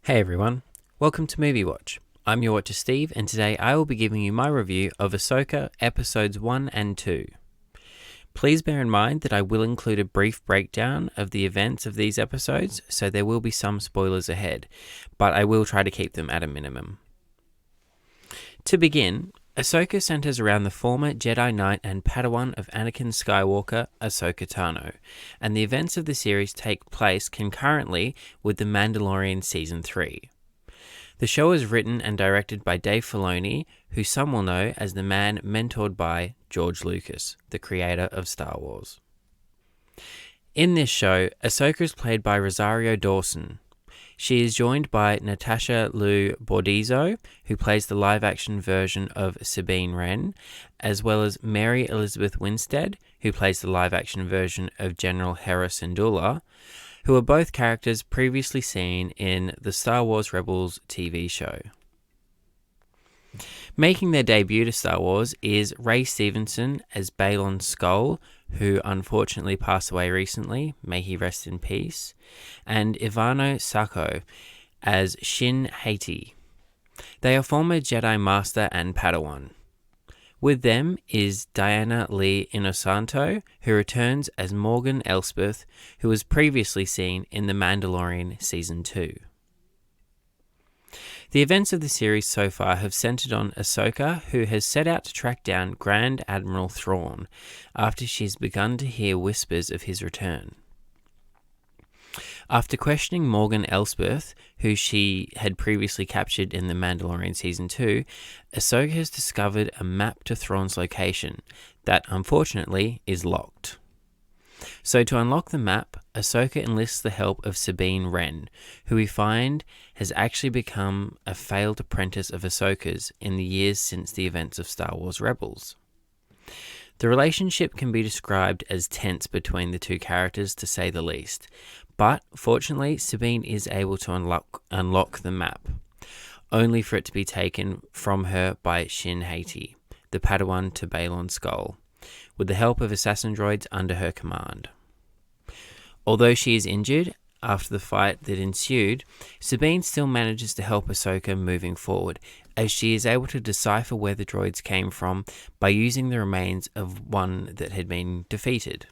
Hey everyone, welcome to Movie Watch. I'm your watcher Steve, and today I will be giving you my review of Ahsoka episodes 1 and 2. Please bear in mind that I will include a brief breakdown of the events of these episodes, so there will be some spoilers ahead, but I will try to keep them at a minimum. To begin, Ahsoka centers around the former Jedi Knight and Padawan of Anakin Skywalker, Ahsoka Tano, and the events of the series take place concurrently with The Mandalorian Season 3. The show is written and directed by Dave Filoni, who some will know as the man mentored by George Lucas, the creator of Star Wars. In this show, Ahsoka is played by Rosario Dawson. She is joined by Natasha Liu Bordizzo, who plays the live-action version of Sabine Wren, as well as Mary Elizabeth Winstead, who plays the live-action version of General Hera Syndulla, who are both characters previously seen in the Star Wars Rebels TV show. Making their debut to Star Wars is Ray Stevenson as Balon Skull, who unfortunately passed away recently, may he rest in peace, and Ivano Sacco as Shin Hati. They are former Jedi Master and Padawan. With them is Diana Lee Inosanto, who returns as Morgan Elspeth, who was previously seen in The Mandalorian Season 2. The events of the series so far have centered on Ahsoka, who has set out to track down Grand Admiral Thrawn after she's begun to hear whispers of his return. After questioning Morgan Elspeth, who she had previously captured in The Mandalorian Season 2, Ahsoka has discovered a map to Thrawn's location that, unfortunately, is locked. So to unlock the map, Ahsoka enlists the help of Sabine Wren, who we find has actually become a failed apprentice of Ahsoka's in the years since the events of Star Wars Rebels. The relationship can be described as tense between the two characters, to say the least, but fortunately Sabine is able to unlock the map, only for it to be taken from her by Shin Hati, the Padawan to Balon Skull, with the help of assassin droids under her command. Although she is injured after the fight that ensued, Sabine still manages to help Ahsoka moving forward, as she is able to decipher where the droids came from by using the remains of one that had been defeated.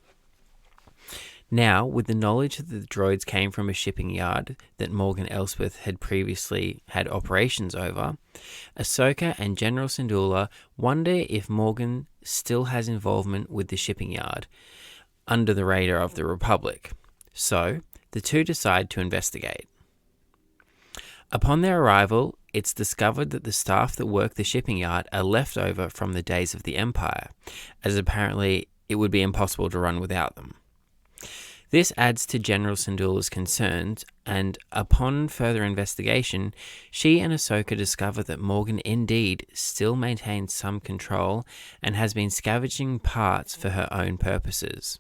Now, with the knowledge that the droids came from a shipping yard that Morgan Elspeth had previously had operations over, Ahsoka and General Syndulla wonder if Morgan still has involvement with the shipping yard under the radar of the Republic. So, the two decide to investigate. Upon their arrival, it's discovered that the staff that work the shipping yard are left over from the days of the Empire, as apparently it would be impossible to run without them. This adds to General Syndulla's concerns, and upon further investigation, she and Ahsoka discover that Morgan indeed still maintains some control and has been scavenging parts for her own purposes.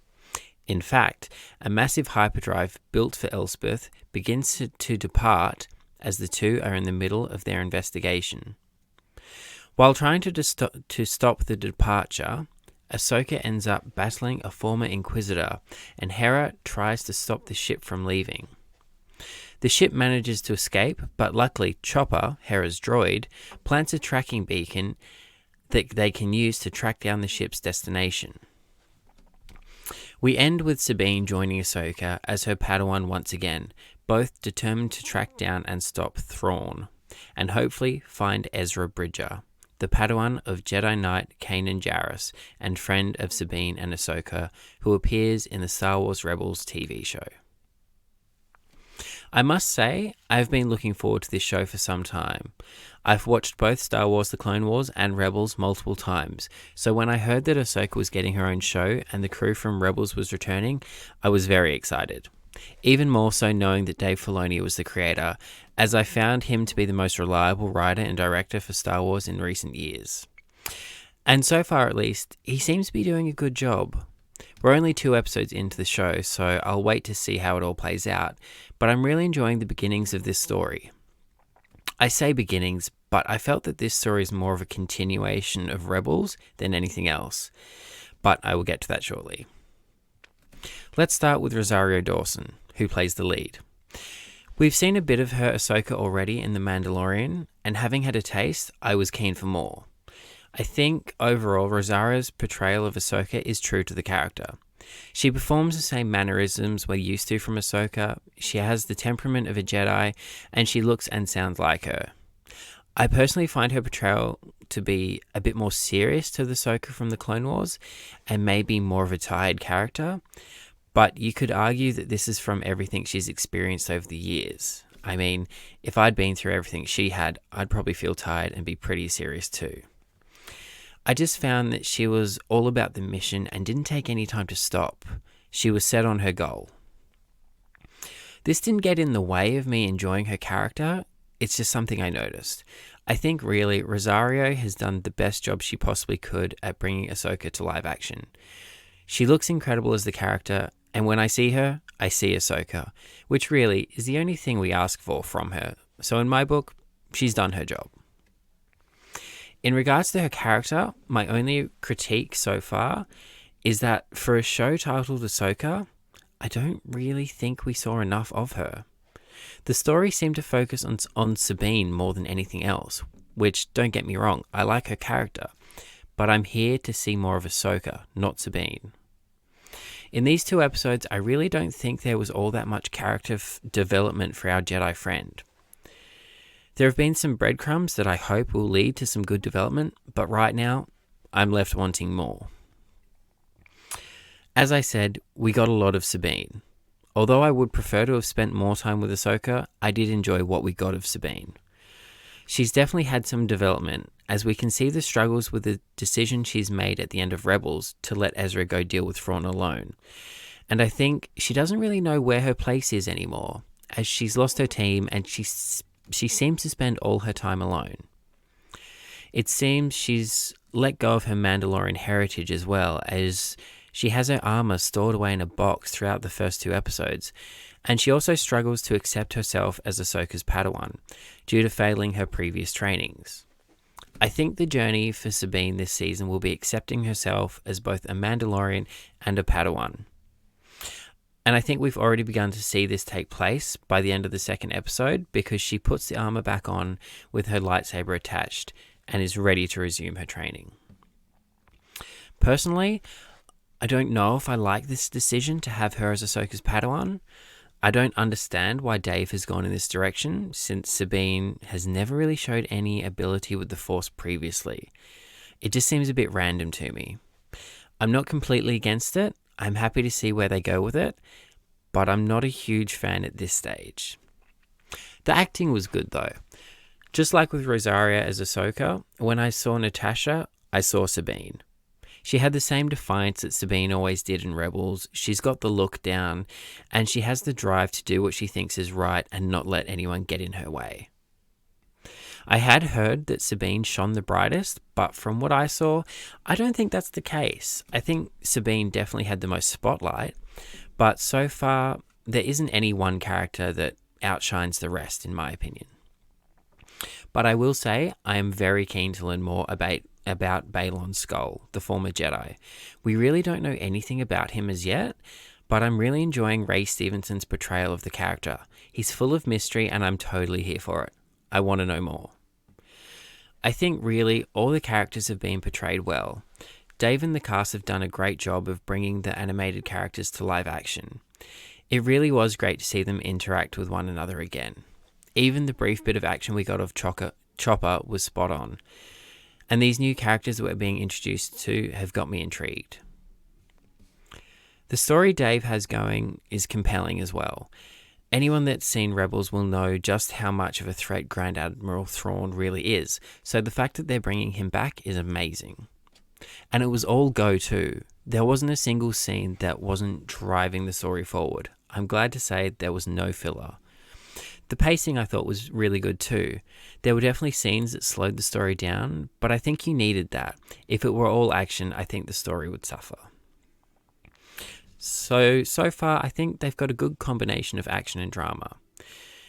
In fact, a massive hyperdrive built for Elspeth begins to depart as the two are in the middle of their investigation. While trying to stop the departure, Ahsoka ends up battling a former Inquisitor, and Hera tries to stop the ship from leaving. The ship manages to escape, but luckily Chopper, Hera's droid, plants a tracking beacon that they can use to track down the ship's destination. We end with Sabine joining Ahsoka as her Padawan once again, both determined to track down and stop Thrawn, and hopefully find Ezra Bridger, the Padawan of Jedi Knight Kanan Jarrus and friend of Sabine and Ahsoka, who appears in the Star Wars Rebels TV show. I must say, I've been looking forward to this show for some time. I've watched both Star Wars The Clone Wars and Rebels multiple times, so when I heard that Ahsoka was getting her own show and the crew from Rebels was returning, I was very excited. Even more so knowing that Dave Filoni was the creator, as I found him to be the most reliable writer and director for Star Wars in recent years. And so far at least, he seems to be doing a good job. We're only 2 episodes into the show, so I'll wait to see how it all plays out, but I'm really enjoying the beginnings of this story. I say beginnings, but I felt that this story is more of a continuation of Rebels than anything else, but I will get to that shortly. Let's start with Rosario Dawson, who plays the lead. We've seen a bit of her Ahsoka already in The Mandalorian, and having had a taste, I was keen for more. I think overall Rosaria's portrayal of Ahsoka is true to the character. She performs the same mannerisms we're used to from Ahsoka, she has the temperament of a Jedi, and she looks and sounds like her. I personally find her portrayal to be a bit more serious to the Ahsoka from the Clone Wars, and maybe more of a tired character, but you could argue that this is from everything she's experienced over the years. I mean, if I'd been through everything she had, I'd probably feel tired and be pretty serious too. I just found that she was all about the mission and didn't take any time to stop. She was set on her goal. This didn't get in the way of me enjoying her character, it's just something I noticed. I think really Rosario has done the best job she possibly could at bringing Ahsoka to live action. She looks incredible as the character, and when I see her, I see Ahsoka, which really is the only thing we ask for from her. So in my book, she's done her job. In regards to her character, my only critique so far is that for a show titled Ahsoka, I don't really think we saw enough of her. The story seemed to focus on Sabine more than anything else, which, don't get me wrong, I like her character, but I'm here to see more of Ahsoka, not Sabine. In these 2 episodes, I really don't think there was all that much character development for our Jedi friend. There have been some breadcrumbs that I hope will lead to some good development, but right now, I'm left wanting more. As I said, we got a lot of Sabine. Although I would prefer to have spent more time with Ahsoka, I did enjoy what we got of Sabine. She's definitely had some development, as we can see the struggles with the decision she's made at the end of Rebels to let Ezra go deal with Thrawn alone. And I think she doesn't really know where her place is anymore, as she's lost her team and she seems to spend all her time alone. It seems she's let go of her Mandalorian heritage as well, as she has her armor stored away in a box throughout the first 2 episodes, and she also struggles to accept herself as Ahsoka's Padawan, due to failing her previous trainings. I think the journey for Sabine this season will be accepting herself as both a Mandalorian and a Padawan. And I think we've already begun to see this take place by the end of the 2nd episode, because she puts the armor back on with her lightsaber attached and is ready to resume her training. Personally, I don't know if I like this decision to have her as Ahsoka's Padawan. I don't understand why Dave has gone in this direction, since Sabine has never really showed any ability with the Force previously. It just seems a bit random to me. I'm not completely against it. I'm happy to see where they go with it, but I'm not a huge fan at this stage. The acting was good though. Just like with Rosaria as Ahsoka, when I saw Natasha, I saw Sabine. She had the same defiance that Sabine always did in Rebels. She's got the look down, and she has the drive to do what she thinks is right and not let anyone get in her way. I had heard that Sabine shone the brightest, but from what I saw, I don't think that's the case. I think Sabine definitely had the most spotlight, but so far, there isn't any one character that outshines the rest, in my opinion. But I will say, I am very keen to learn more about Baylan Skoll, the former Jedi. We really don't know anything about him as yet, but I'm really enjoying Ray Stevenson's portrayal of the character. He's full of mystery and I'm totally here for it. I want to know more. I think really all the characters have been portrayed well. Dave and the cast have done a great job of bringing the animated characters to live action. It really was great to see them interact with one another again. Even the brief bit of action we got of Chopper was spot on. And these new characters that we're being introduced to have got me intrigued. The story Dave has going is compelling as well. Anyone that's seen Rebels will know just how much of a threat Grand Admiral Thrawn really is, so the fact that they're bringing him back is amazing. And it was all go too. There wasn't a single scene that wasn't driving the story forward. I'm glad to say there was no filler. The pacing I thought was really good too. There were definitely scenes that slowed the story down, but I think you needed that. If it were all action, I think the story would suffer. So far, I think they've got a good combination of action and drama.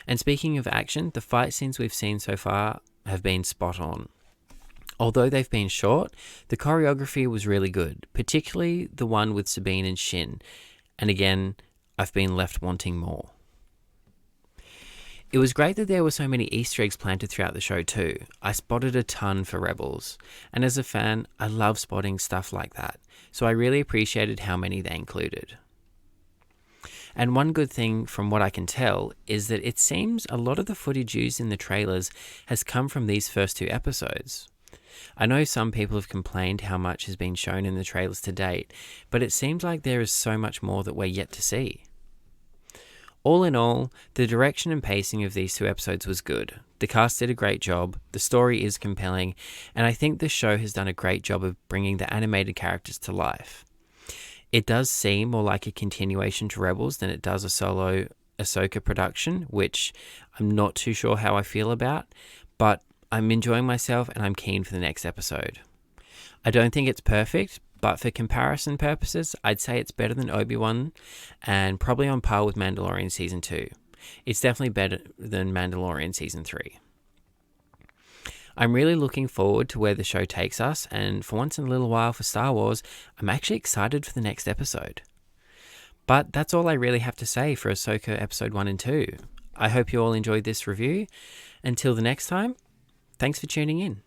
And speaking of action, the fight scenes we've seen so far have been spot on. Although they've been short, the choreography was really good, particularly the one with Sabine and Shin. And again, I've been left wanting more. It was great that there were so many Easter eggs planted throughout the show too. I spotted a ton for Rebels, and as a fan, I love spotting stuff like that, so I really appreciated how many they included. And one good thing from what I can tell is that it seems a lot of the footage used in the trailers has come from these first 2 episodes. I know some people have complained how much has been shown in the trailers to date, but it seems like there is so much more that we're yet to see. All in all, the direction and pacing of these 2 episodes was good. The cast did a great job, the story is compelling, and I think the show has done a great job of bringing the animated characters to life. It does seem more like a continuation to Rebels than it does a solo Ahsoka production, which I'm not too sure how I feel about, but I'm enjoying myself and I'm keen for the next episode. I don't think it's perfect, but for comparison purposes, I'd say it's better than Obi-Wan and probably on par with Mandalorian Season 2. It's definitely better than Mandalorian Season 3. I'm really looking forward to where the show takes us, and for once in a little while for Star Wars, I'm actually excited for the next episode. But that's all I really have to say for Ahsoka Episode 1 and 2. I hope you all enjoyed this review. Until the next time, thanks for tuning in.